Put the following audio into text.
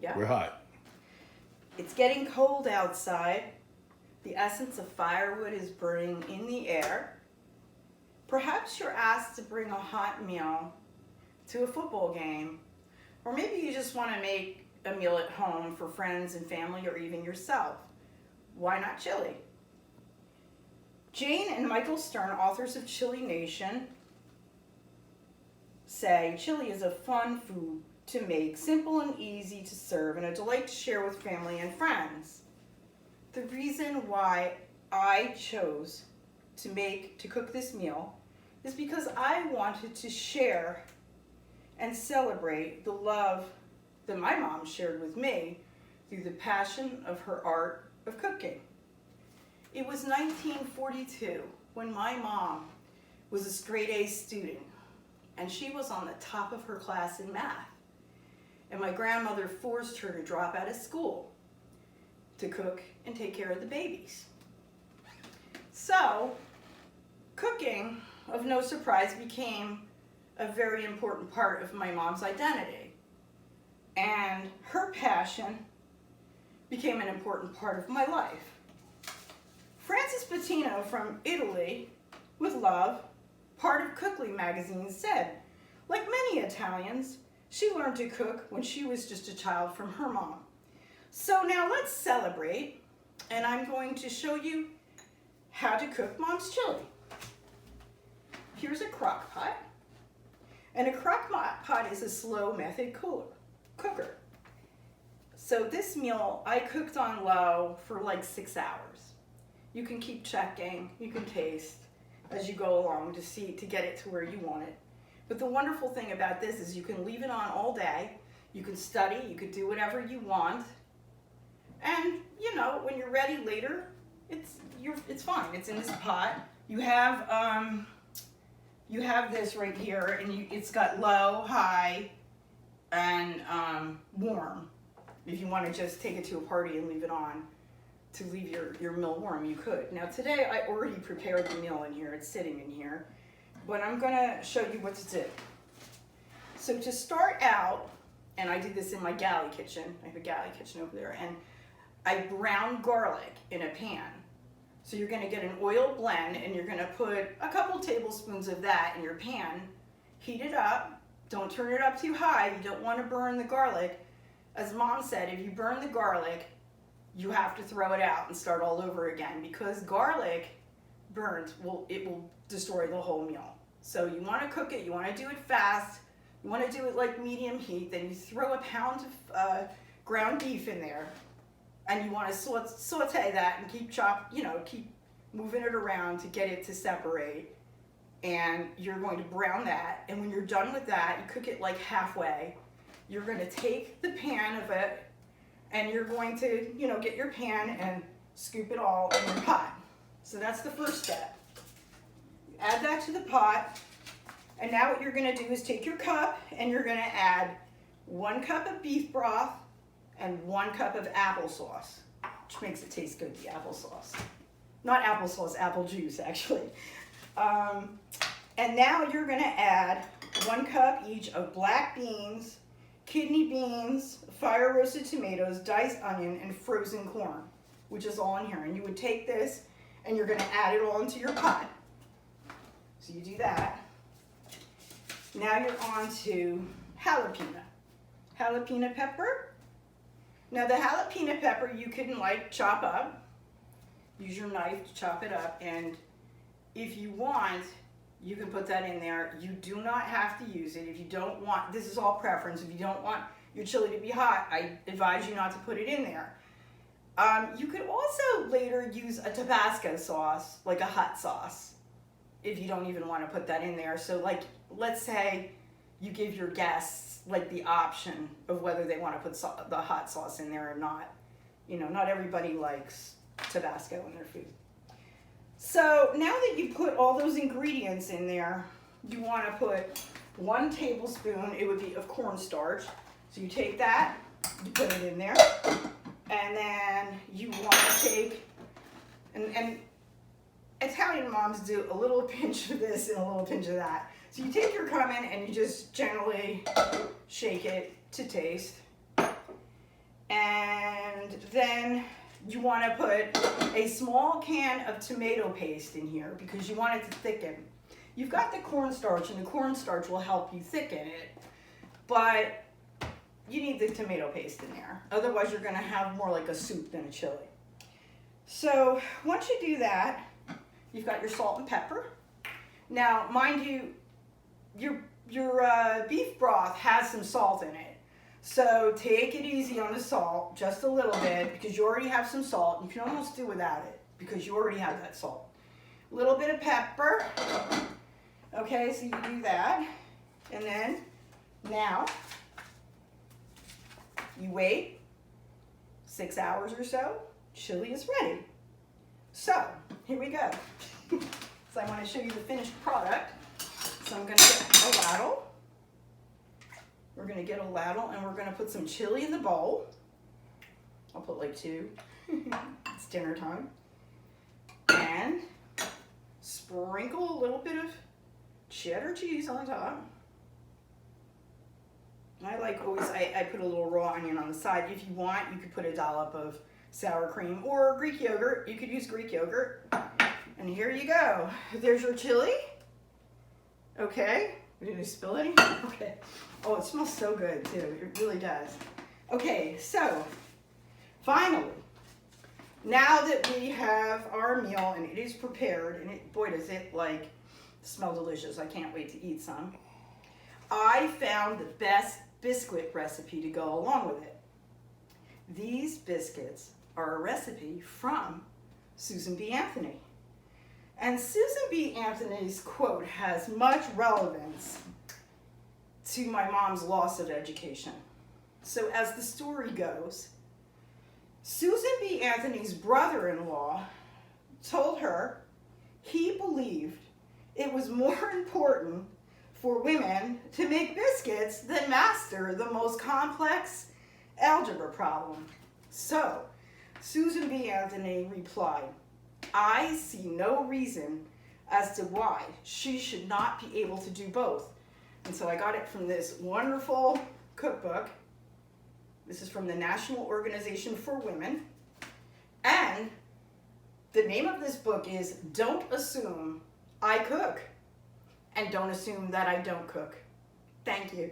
Yeah. We're hot. It's getting cold outside. The essence of firewood is burning in the air. Perhaps you're asked to bring a hot meal to a football game, or maybe you just want to make a meal at home for friends and family or even yourself. Why not chili? Jane and Michael Stern, authors of Chili Nation, say chili is a fun food to make, simple and easy to serve, and a delight to share with family and friends. The reason why I chose to cook this meal is because I wanted to share and celebrate the love that my mom shared with me through the passion of her art of cooking. It was 1942 when my mom was a straight A student, and she was on the top of her class in math. And my grandmother forced her to drop out of school to cook and take care of the babies. So, cooking, of no surprise, became a very important part of my mom's identity. And her passion became an important part of my life. Frances Bettino from Italy, with love, part of Cookly magazine, said, like many Italians, she learned to cook when she was just a child from her mom. So now let's celebrate, and I'm going to show you how to cook Mom's chili. Here's a crock pot, and a crock pot is a slow method cooker. So this meal I cooked on low for like 6 hours. You can keep checking, you can taste as you go along to get it to where you want it. But the wonderful thing about this is you can leave it on all day, you can study, you can do whatever you want, and you know, when you're ready later, it's fine. It's in this pot. You have this right here, and it's got low, high, and warm. If you want to just take it to a party and leave it on to leave your meal warm, you could. Now today I already prepared the meal in here. It's sitting in here. But I'm going to show you what to do. So to start out, and I did this in my galley kitchen. I have a galley kitchen over there. And I browned garlic in a pan. So you're going to get an oil blend, and you're going to put a couple tablespoons of that in your pan. Heat it up. Don't turn it up too high. You don't want to burn the garlic. As Mom said, if you burn the garlic, you have to throw it out and start all over again, because garlic burnt it will destroy the whole meal. So you want to cook it, you want to do it fast, you want to do it like medium heat, then you throw a pound of ground beef in there, and you want to saute that and keep moving it around to get it to separate. And you're going to brown that, and when you're done with that, you cook it like halfway. You're going to take the pan of it, and you're going to, get your pan and scoop it all in your pot. So that's the first step. You add that to the pot, and now what you're going to do is take your cup, and you're going to add 1 cup of beef broth and 1 cup of applesauce, which makes it taste good, the applesauce. Not applesauce, apple juice, actually. And now you're going to add 1 cup each of black beans, kidney beans, fire roasted tomatoes, diced onion, and frozen corn, which is all in here. And you would take this, and you're going to add it all into your pot. So you do that. Now you're on to jalapeno pepper. Now the jalapeno pepper you can chop up. Use your knife to chop it up, and if you want, you can put that in there. You do not have to use it if you don't want. This is all preference. If you don't want your chili to be hot, I advise you not to put it in there. You could also later use a Tabasco sauce, like a hot sauce, if you don't even want to put that in there. So let's say you give your guests the option of whether they want to put the hot sauce in there or not. Not everybody likes Tabasco in their food. So now that you put all those ingredients in there, you want to put 1 tablespoon, it would be, of cornstarch. So you take that, you put it in there, and then you want to take, and Italian moms do a little pinch of this and a little pinch of that. So you take your cumin and you just gently shake it to taste. And then you want to put a small can of tomato paste in here because you want it to thicken. You've got the cornstarch, and the cornstarch will help you thicken it, but you need the tomato paste in there. Otherwise, you're going to have more like a soup than a chili. So once you do that, you've got your salt and pepper. Now, mind you, your beef broth has some salt in it. So take it easy on the salt, just a little bit, because you already have some salt. You can almost do without it because you already have that salt. A little bit of pepper. Okay, so you do that. And then now you wait 6 hours or so. Chili is ready. So here we go. So I want to show you the finished product. So I'm going to get a ladle. We're going to get a ladle and we're going to put some chili in the bowl. I'll put like 2. It's dinner time. And sprinkle a little bit of cheddar cheese on top. I like always, I put a little raw onion on the side. If you want, you could put a dollop of sour cream or Greek yogurt. You could use Greek yogurt. And here you go. There's your chili. Okay. Did you spill any? Okay. Oh, it smells so good too. It really does. Okay, so finally, now that we have our meal and it is prepared, and boy does it like smell delicious. I can't wait to eat some. I found the best biscuit recipe to go along with it. These biscuits are a recipe from Susan B. Anthony. And Susan B. Anthony's quote has much relevance to my mom's loss of education. So as the story goes, Susan B. Anthony's brother-in-law told her he believed it was more important for women to make biscuits than master the most complex algebra problem. So Susan B. Anthony replied, "I see no reason as to why she should not be able to do both." And so I got it from this wonderful cookbook. This is from the National Organization for Women. And the name of this book is Don't Assume I Cook, and Don't Assume That I Don't Cook. Thank you.